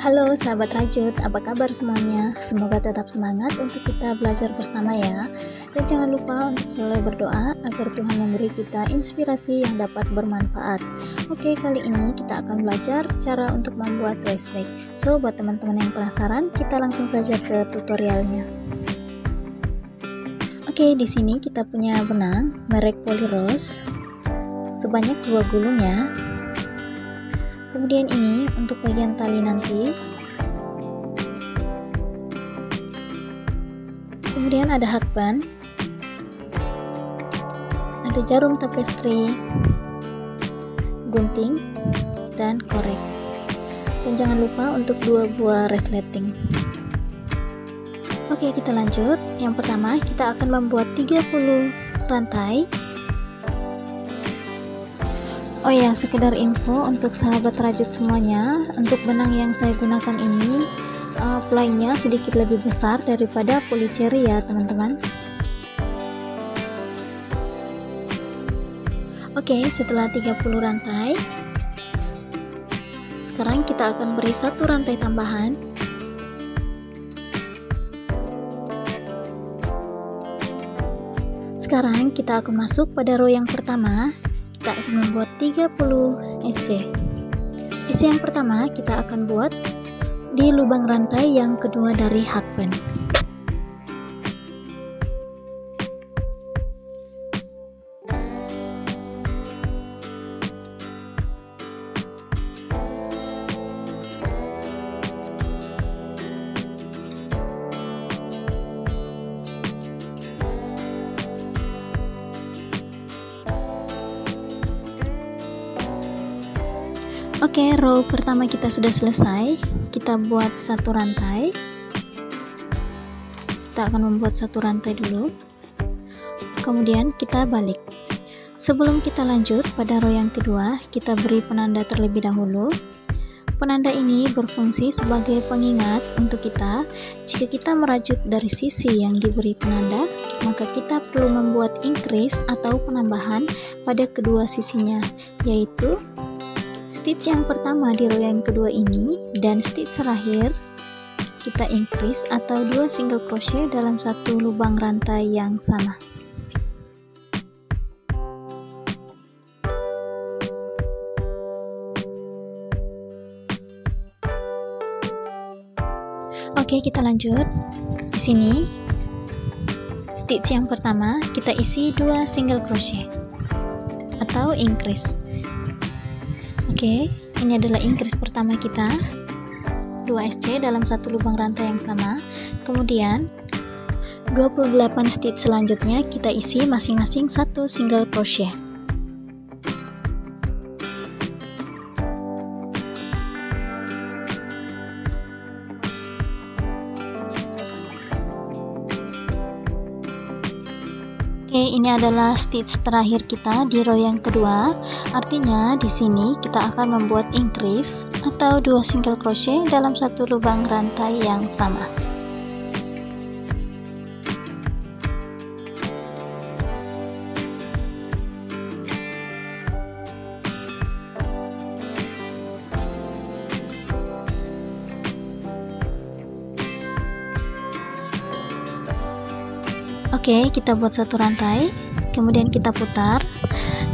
Halo sahabat rajut, apa kabar semuanya? Semoga tetap semangat untuk kita belajar bersama ya. Dan jangan lupa untuk selalu berdoa agar Tuhan memberi kita inspirasi yang dapat bermanfaat. Oke, kali ini kita akan belajar cara untuk membuat waist bag. So, buat teman-teman yang penasaran, kita langsung saja ke tutorialnya. Oke, di sini kita punya benang merek Polyrose sebanyak 2 gulung ya. Kemudian ini untuk bagian tali nanti. Kemudian ada hakban, ada jarum tapestry, gunting, dan korek. Dan jangan lupa untuk 2 buah resleting. Oke, kita lanjut. Yang pertama kita akan membuat 30 rantai. Oh ya, sekedar info untuk sahabat rajut semuanya, untuk benang yang saya gunakan ini ply-nya sedikit lebih besar daripada polycherry ya teman-teman. Oke, setelah 30 rantai, sekarang kita akan beri 1 rantai tambahan. Sekarang kita akan masuk pada row yang pertama. Kita akan membuat 30 SC. SC yang pertama kita akan buat di lubang rantai yang kedua dari hakban. Oke, row pertama kita sudah selesai. Kita buat 1 rantai. Kita akan membuat 1 rantai dulu. Kemudian kita balik. Sebelum kita lanjut pada row yang kedua, kita beri penanda terlebih dahulu. Penanda ini berfungsi sebagai pengingat untuk kita. Jika kita merajut dari sisi yang diberi penanda, maka kita perlu membuat increase atau penambahan pada kedua sisinya, yaitu stitch yang pertama di row yang kedua ini dan stitch terakhir kita increase atau 2 single crochet dalam 1 lubang rantai yang sama. Oke, kita lanjut. Di sini stitch yang pertama kita isi 2 single crochet atau increase. Oke, ini adalah increase pertama kita, 2 SC dalam 1 lubang rantai yang sama. Kemudian 28 stitch selanjutnya kita isi masing-masing 1 single crochet. Oke, ini adalah stitch terakhir kita di row yang kedua. Artinya di sini kita akan membuat increase atau 2 single crochet dalam 1 lubang rantai yang sama. Oke, kita buat 1 rantai, kemudian kita putar.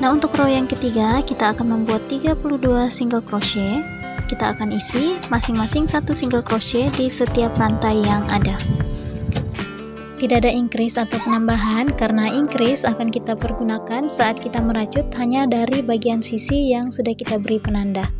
Nah, untuk row yang ketiga kita akan membuat 32 single crochet. Kita akan isi masing-masing 1 single crochet di setiap rantai yang ada. Tidak ada increase atau penambahan karena increase akan kita pergunakan saat kita merajut hanya dari bagian sisi yang sudah kita beri penanda.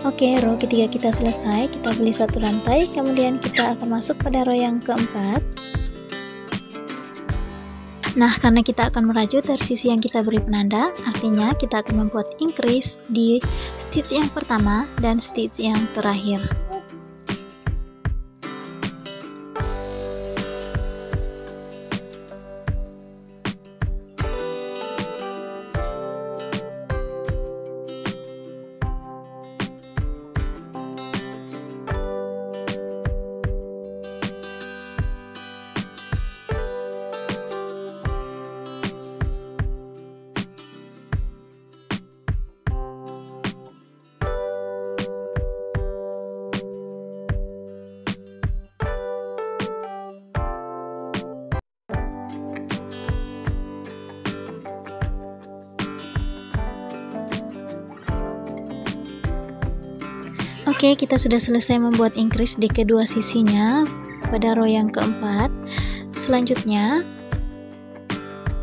Oke, row ketiga kita selesai. Kita beli 1 rantai, kemudian kita akan masuk pada row yang keempat. Nah, karena kita akan merajut dari sisi yang kita beri penanda, artinya kita akan membuat increase di stitch yang pertama dan stitch yang terakhir. Oke, kita sudah selesai membuat increase di kedua sisinya pada row yang keempat. Selanjutnya,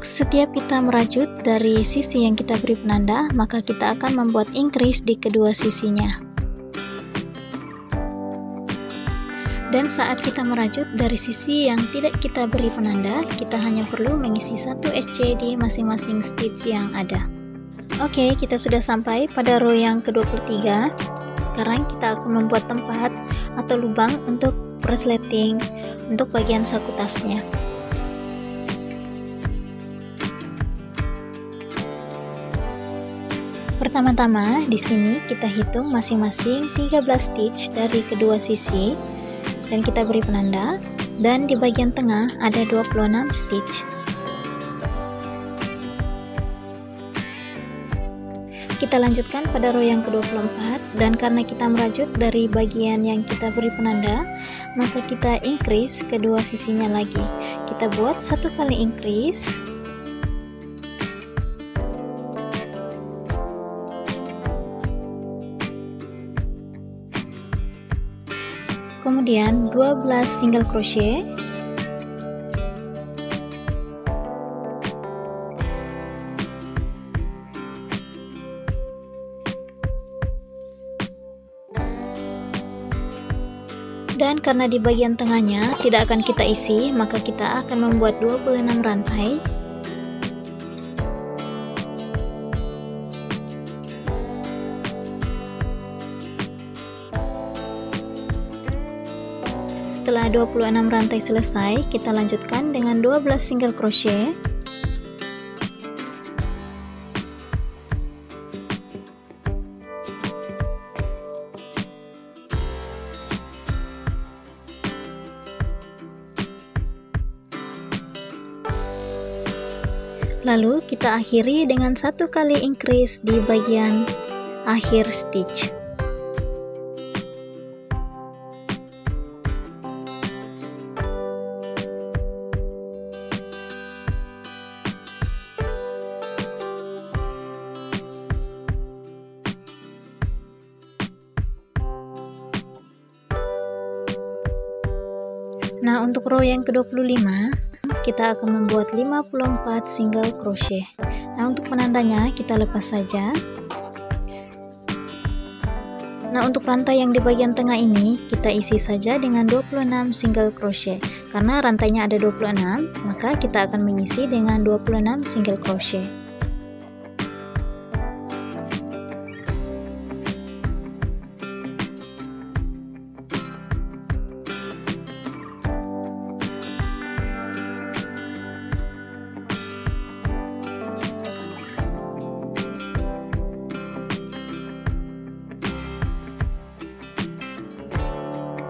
setiap kita merajut dari sisi yang kita beri penanda, maka kita akan membuat increase di kedua sisinya. Dan saat kita merajut dari sisi yang tidak kita beri penanda, kita hanya perlu mengisi 1 SC di masing-masing stitch yang ada. Oke, kita sudah sampai pada row yang ke-23. Sekarang kita akan membuat tempat atau lubang untuk resleting untuk bagian saku tasnya. Pertama-tama di sini kita hitung masing-masing 13 stitch dari kedua sisi dan kita beri penanda, dan di bagian tengah ada 26 stitch. Kita lanjutkan pada row yang ke-24, dan karena kita merajut dari bagian yang kita beri penanda, maka kita increase kedua sisinya lagi. Kita buat 1 kali increase, kemudian 12 single crochet, dan karena di bagian tengahnya tidak akan kita isi, maka kita akan membuat 26 rantai. Setelah 26 rantai selesai, kita lanjutkan dengan 12 single crochet. Lalu kita akhiri dengan 1 kali increase di bagian akhir stitch. Nah, untuk row yang ke-25 kita akan membuat 54 single crochet. Nah, untuk penandanya kita lepas saja. Nah, untuk rantai yang di bagian tengah ini kita isi saja dengan 26 single crochet. Karena rantainya ada 26, maka kita akan mengisi dengan 26 single crochet.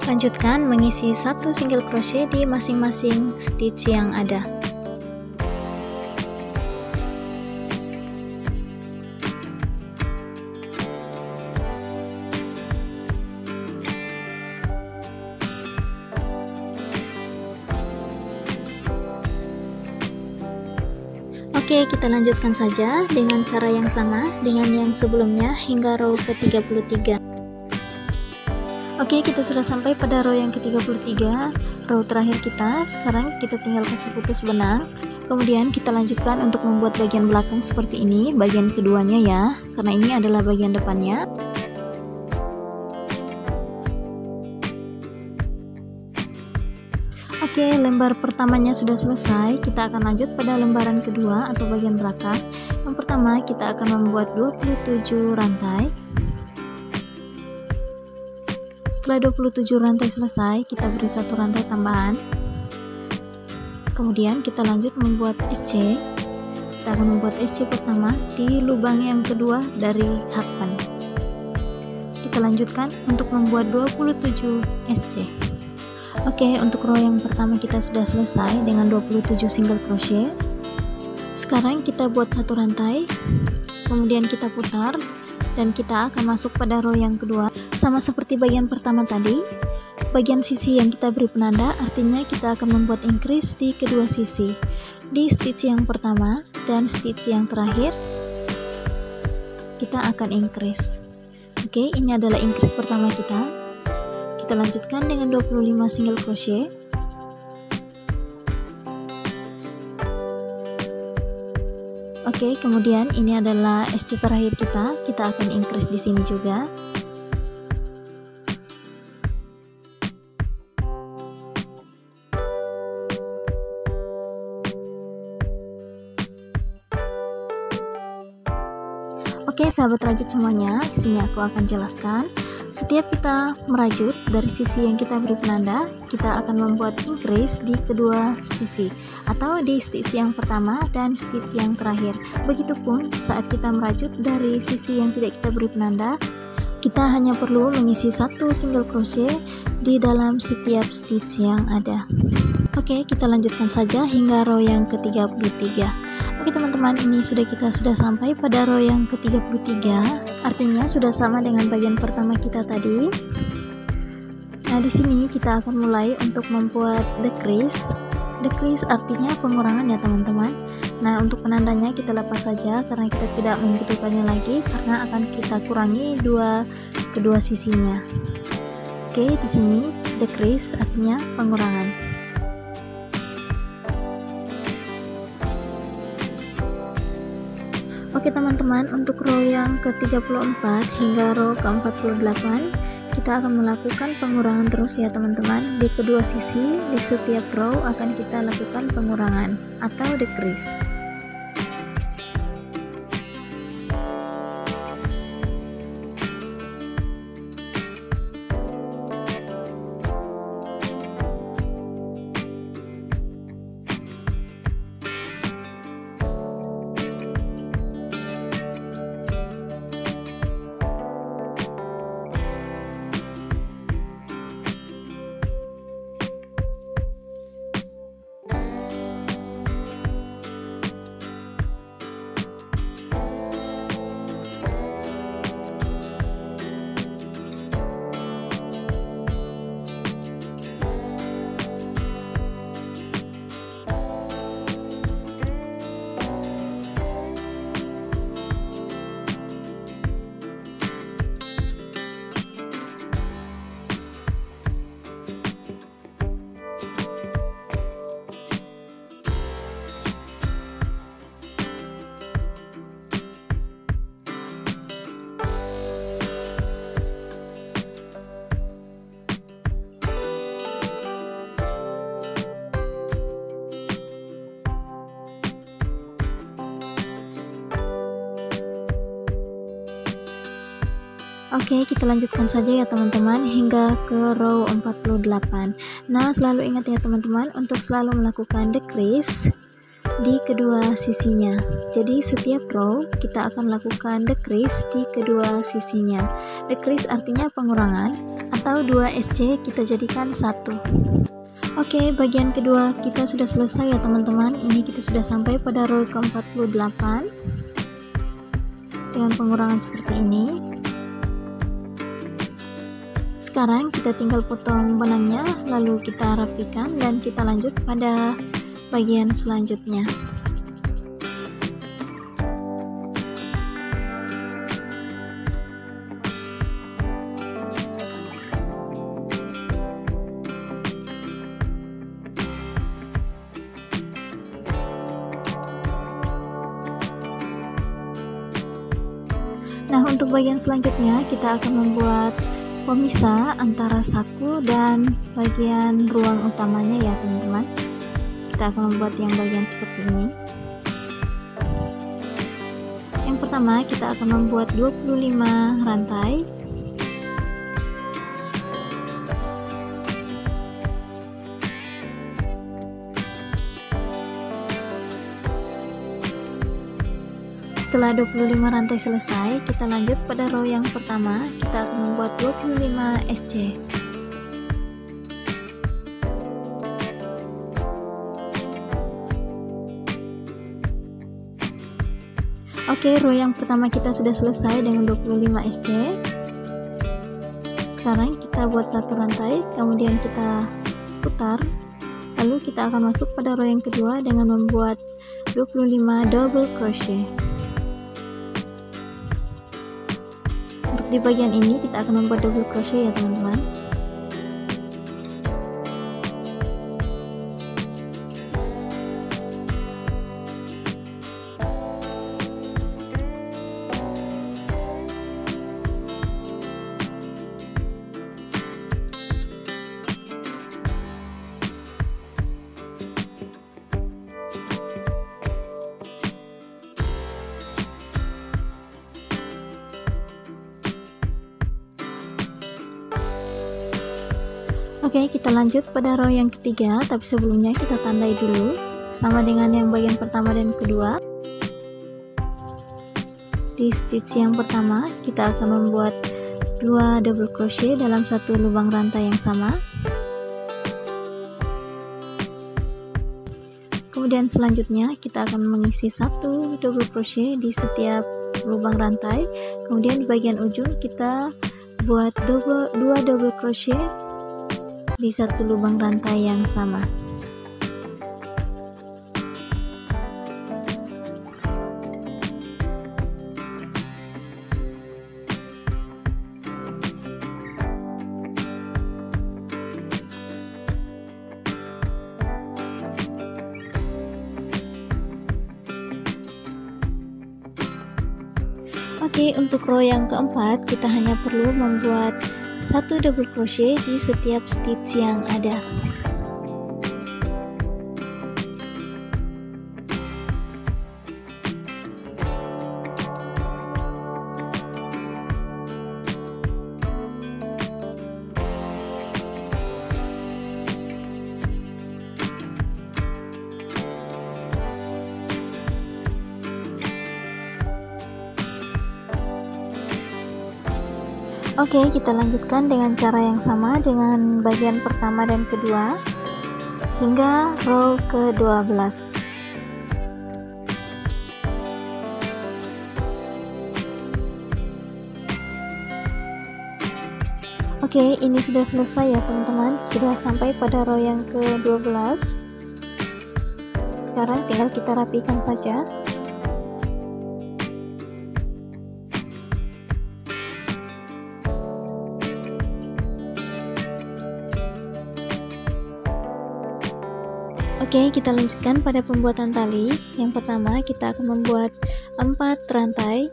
Lanjutkan mengisi 1 single crochet di masing-masing stitch yang ada. Oke, kita lanjutkan saja dengan cara yang sama dengan yang sebelumnya hingga row ke-33. Oke, kita sudah sampai pada row yang ke-33, row terakhir kita. Sekarang kita tinggal kasih putus benang. Kemudian kita lanjutkan untuk membuat bagian belakang seperti ini, bagian keduanya ya, karena ini adalah bagian depannya. Oke, lembar pertamanya sudah selesai. Kita akan lanjut pada lembaran kedua atau bagian belakang. Yang pertama kita akan membuat 27 rantai. Setelah 27 rantai selesai, kita beri 1 rantai tambahan. Kemudian kita lanjut membuat SC. Kita akan membuat SC pertama di lubang yang kedua dari hakpan. Kita lanjutkan untuk membuat 27 SC. Oke, untuk row yang pertama kita sudah selesai dengan 27 single crochet. Sekarang kita buat 1 rantai, kemudian kita putar, dan kita akan masuk pada row yang kedua. Sama seperti bagian pertama tadi, bagian sisi yang kita beri penanda artinya kita akan membuat increase di kedua sisi. Di stitch yang pertama dan stitch yang terakhir kita akan increase. Oke, ini adalah increase pertama kita. Kita lanjutkan dengan 25 single crochet. Oke, kemudian ini adalah SC terakhir kita. Kita akan increase di sini juga. Oke, sahabat rajut semuanya, di sini aku akan jelaskan. Setiap kita merajut dari sisi yang kita beri penanda, kita akan membuat increase di kedua sisi atau di stitch yang pertama dan stitch yang terakhir. Begitupun saat kita merajut dari sisi yang tidak kita beri penanda, kita hanya perlu mengisi satu single crochet di dalam setiap stitch yang ada. Oke, kita lanjutkan saja hingga row yang ke-33. Oke teman-teman, ini kita sudah sampai pada row yang ke-33, artinya sudah sama dengan bagian pertama kita tadi. Nah, di sini kita akan mulai untuk membuat decrease. Decrease artinya pengurangan ya teman-teman. Nah, untuk penandanya kita lepas saja karena kita tidak membutuhkannya lagi, karena akan kita kurangi kedua sisinya. Oke, di sini decrease artinya pengurangan. Oke teman-teman, untuk row yang ke-34 hingga row ke-48 kita akan melakukan pengurangan terus ya teman-teman. Di kedua sisi, di setiap row akan kita lakukan pengurangan atau decrease. Oke, kita lanjutkan saja ya teman-teman hingga ke row 48. Nah, selalu ingat ya teman-teman untuk selalu melakukan decrease di kedua sisinya. Jadi setiap row kita akan lakukan decrease di kedua sisinya. Decrease artinya pengurangan, atau 2 SC kita jadikan 1. Oke, bagian kedua kita sudah selesai ya teman-teman. Ini kita sudah sampai pada row ke-48 dengan pengurangan seperti ini. Sekarang kita tinggal potong benangnya, lalu kita rapikan dan kita lanjut pada bagian selanjutnya. Nah, untuk bagian selanjutnya kita akan membuat pemisah antara saku dan bagian ruang utamanya ya teman-teman. Kita akan membuat yang bagian seperti ini. Yang pertama kita akan membuat 25 rantai. Setelah 25 rantai selesai, kita lanjut pada row yang pertama. Kita akan membuat 25 SC. Oke, row yang pertama kita sudah selesai dengan 25 SC. Sekarang kita buat satu rantai, kemudian kita putar. Lalu kita akan masuk pada row yang kedua dengan membuat 25 double crochet. di bagian ini kita akan membuat double crochet ya teman-teman. Oke, kita lanjut pada row yang ketiga, tapi sebelumnya kita tandai dulu sama dengan yang bagian pertama dan kedua. Di stitch yang pertama kita akan membuat 2 double crochet dalam satu lubang rantai yang sama. Kemudian selanjutnya kita akan mengisi 1 double crochet di setiap lubang rantai. Kemudian di bagian ujung kita buat 2 double crochet di satu lubang rantai yang sama. Oke, untuk row yang keempat kita hanya perlu membuat 1 double crochet di setiap stitch yang ada. Oke, kita lanjutkan dengan cara yang sama dengan bagian pertama dan kedua hingga row ke-12. Oke, ini sudah selesai ya teman-teman, sudah sampai pada row yang ke-12. Sekarang tinggal kita rapikan saja. Oke, kita lanjutkan pada pembuatan tali. Yang pertama kita akan membuat 4 rantai.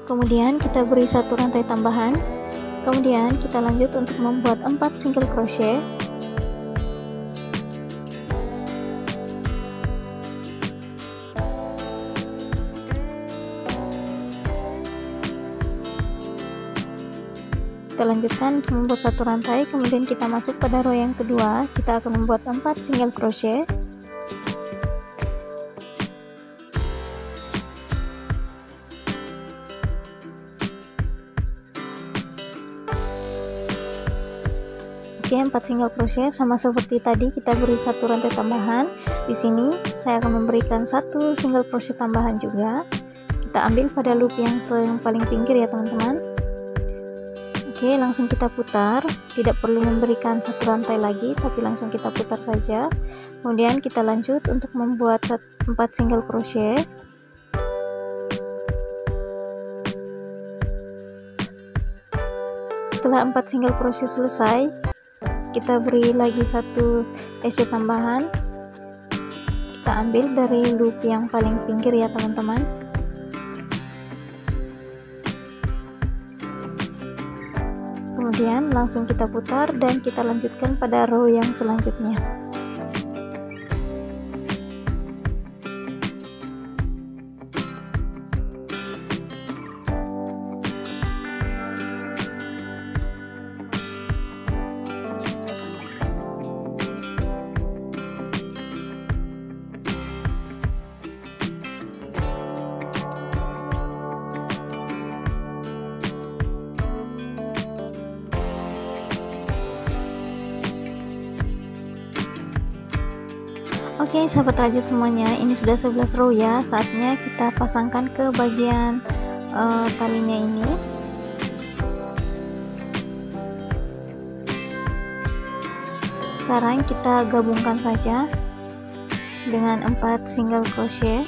Kemudian kita beri 1 rantai tambahan. Kemudian kita lanjut untuk membuat 4 single crochet. Kita lanjutkan untuk membuat 1 rantai, kemudian kita masuk pada row yang kedua. Kita akan membuat 4 single crochet. Oke, 4 single crochet sama seperti tadi, kita beri 1 rantai tambahan. Di sini saya akan memberikan 1 single crochet tambahan juga. Kita ambil pada loop yang paling pinggir ya teman-teman. Oke, langsung kita putar, tidak perlu memberikan 1 rantai lagi, tapi langsung kita putar saja. Kemudian kita lanjut untuk membuat 4 single crochet. Setelah 4 single crochet selesai, kita beri lagi 1 crochet tambahan. Kita ambil dari loop yang paling pinggir ya teman-teman. Kemudian langsung kita putar dan kita lanjutkan pada row yang selanjutnya. Oke, sahabat rajut semuanya, ini sudah 11 row ya. Saatnya kita pasangkan ke bagian talinya ini. Sekarang kita gabungkan saja dengan 4 single crochet.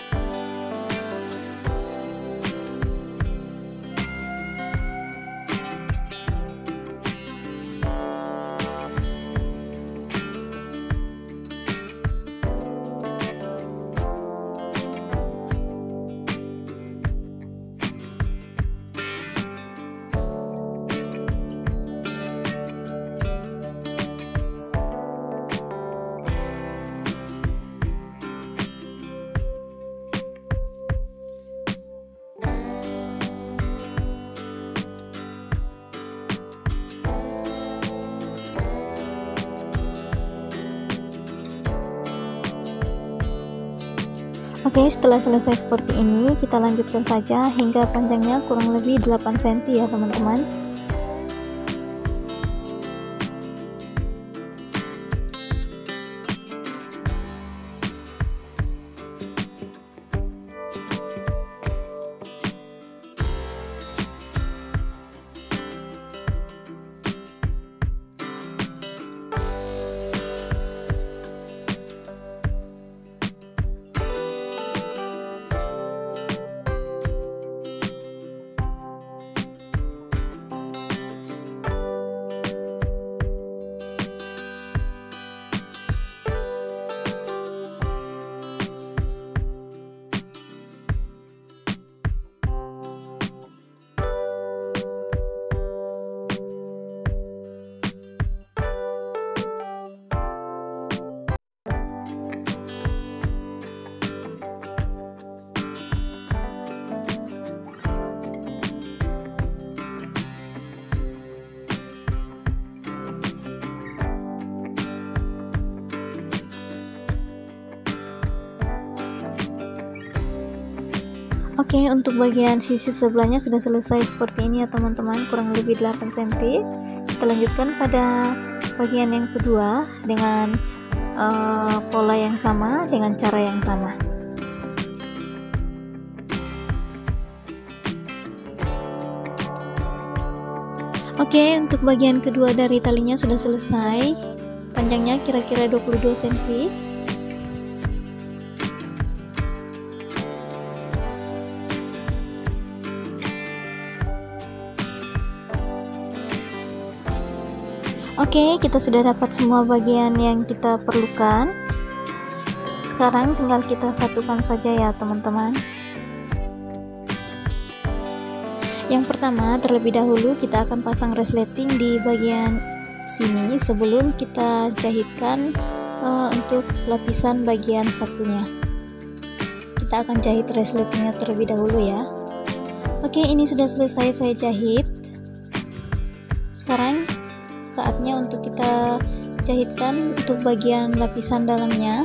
Oke, setelah selesai seperti ini, kita lanjutkan saja hingga panjangnya kurang lebih 8 cm ya teman-teman. Oke, untuk bagian sisi sebelahnya sudah selesai seperti ini ya teman-teman, kurang lebih 8 cm. Kita lanjutkan pada bagian yang kedua dengan pola yang sama, dengan cara yang sama. Oke, untuk bagian kedua dari talinya sudah selesai, panjangnya kira-kira 22 cm. Oke, kita sudah dapat semua bagian yang kita perlukan. Sekarang tinggal kita satukan saja ya teman-teman. Yang pertama, terlebih dahulu kita akan pasang resleting di bagian sini sebelum kita jahitkan untuk lapisan bagian satunya. Kita akan jahit resletingnya terlebih dahulu ya. Oke, ini sudah selesai saya jahit. Sekarang saatnya untuk kita jahitkan untuk bagian lapisan dalamnya.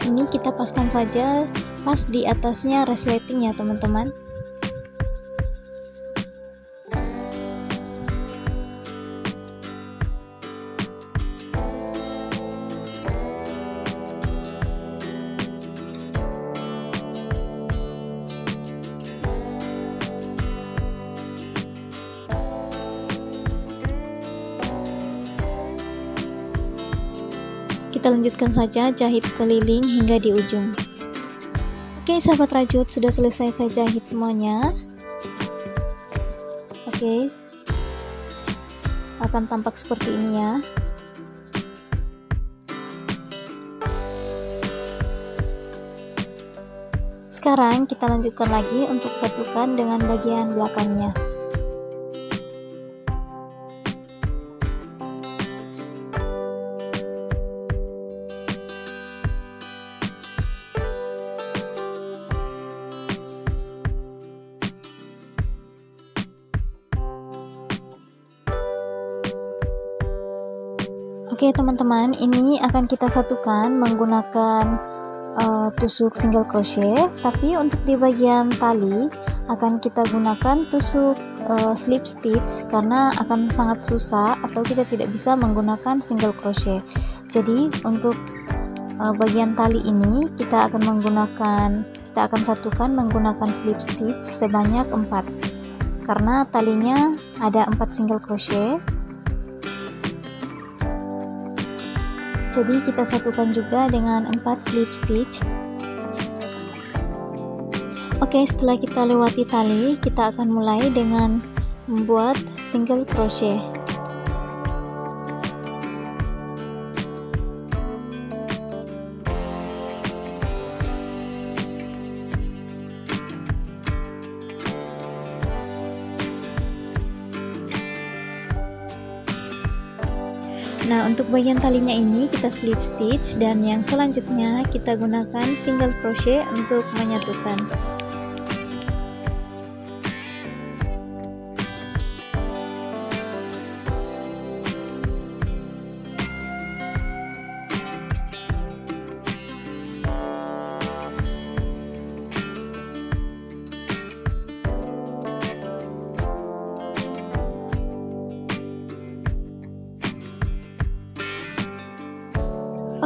Ini kita paskan saja pas di atasnya resleting ya teman-teman. Kita lanjutkan saja jahit keliling hingga di ujung. Oke sahabat rajut, sudah selesai saya jahit semuanya. Oke, akan tampak seperti ini ya. Sekarang kita lanjutkan lagi untuk satukan dengan bagian belakangnya. Oke teman-teman, ini akan kita satukan menggunakan tusuk single crochet, tapi untuk di bagian tali akan kita gunakan tusuk slip stitch karena akan sangat susah atau kita tidak bisa menggunakan single crochet. Jadi untuk bagian tali ini kita akan satukan menggunakan slip stitch sebanyak 4 karena talinya ada 4 single crochet. Jadi kita satukan juga dengan 4 slip stitch. Oke, setelah kita lewati tali, kita akan mulai dengan membuat single crochet. Nah, untuk bagian talinya ini kita slip stitch dan yang selanjutnya kita gunakan single crochet untuk menyatukan.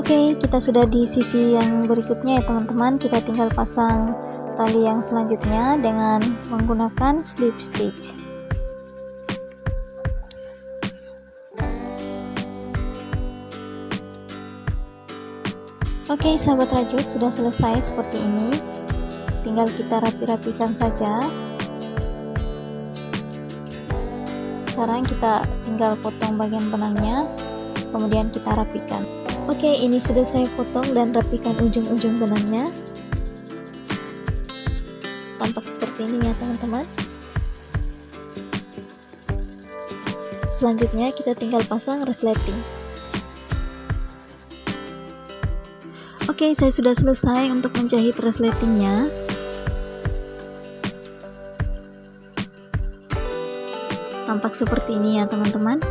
Oke, kita sudah di sisi yang berikutnya ya teman-teman. Kita tinggal pasang tali yang selanjutnya dengan menggunakan slip stitch. Oke, sahabat rajut, sudah selesai seperti ini. Tinggal kita rapi-rapikan saja. Sekarang kita tinggal potong bagian benangnya, kemudian kita rapikan. Oke, ini sudah saya potong dan rapikan ujung-ujung benangnya. Tampak seperti ini ya teman-teman. Selanjutnya kita tinggal pasang resleting. Oke, saya sudah selesai untuk menjahit resletingnya. Tampak seperti ini ya teman-teman.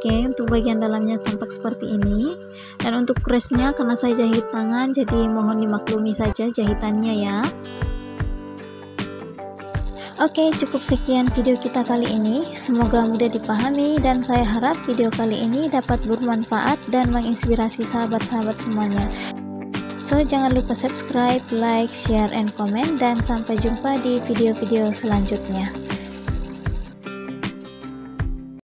Oke, untuk bagian dalamnya tampak seperti ini. Dan untuk crease-nya karena saya jahit tangan, jadi mohon dimaklumi saja jahitannya ya. Oke, cukup sekian video kita kali ini. Semoga mudah dipahami dan saya harap video kali ini dapat bermanfaat dan menginspirasi sahabat-sahabat semuanya. So, jangan lupa subscribe, like, share, and comment, dan sampai jumpa di video-video selanjutnya.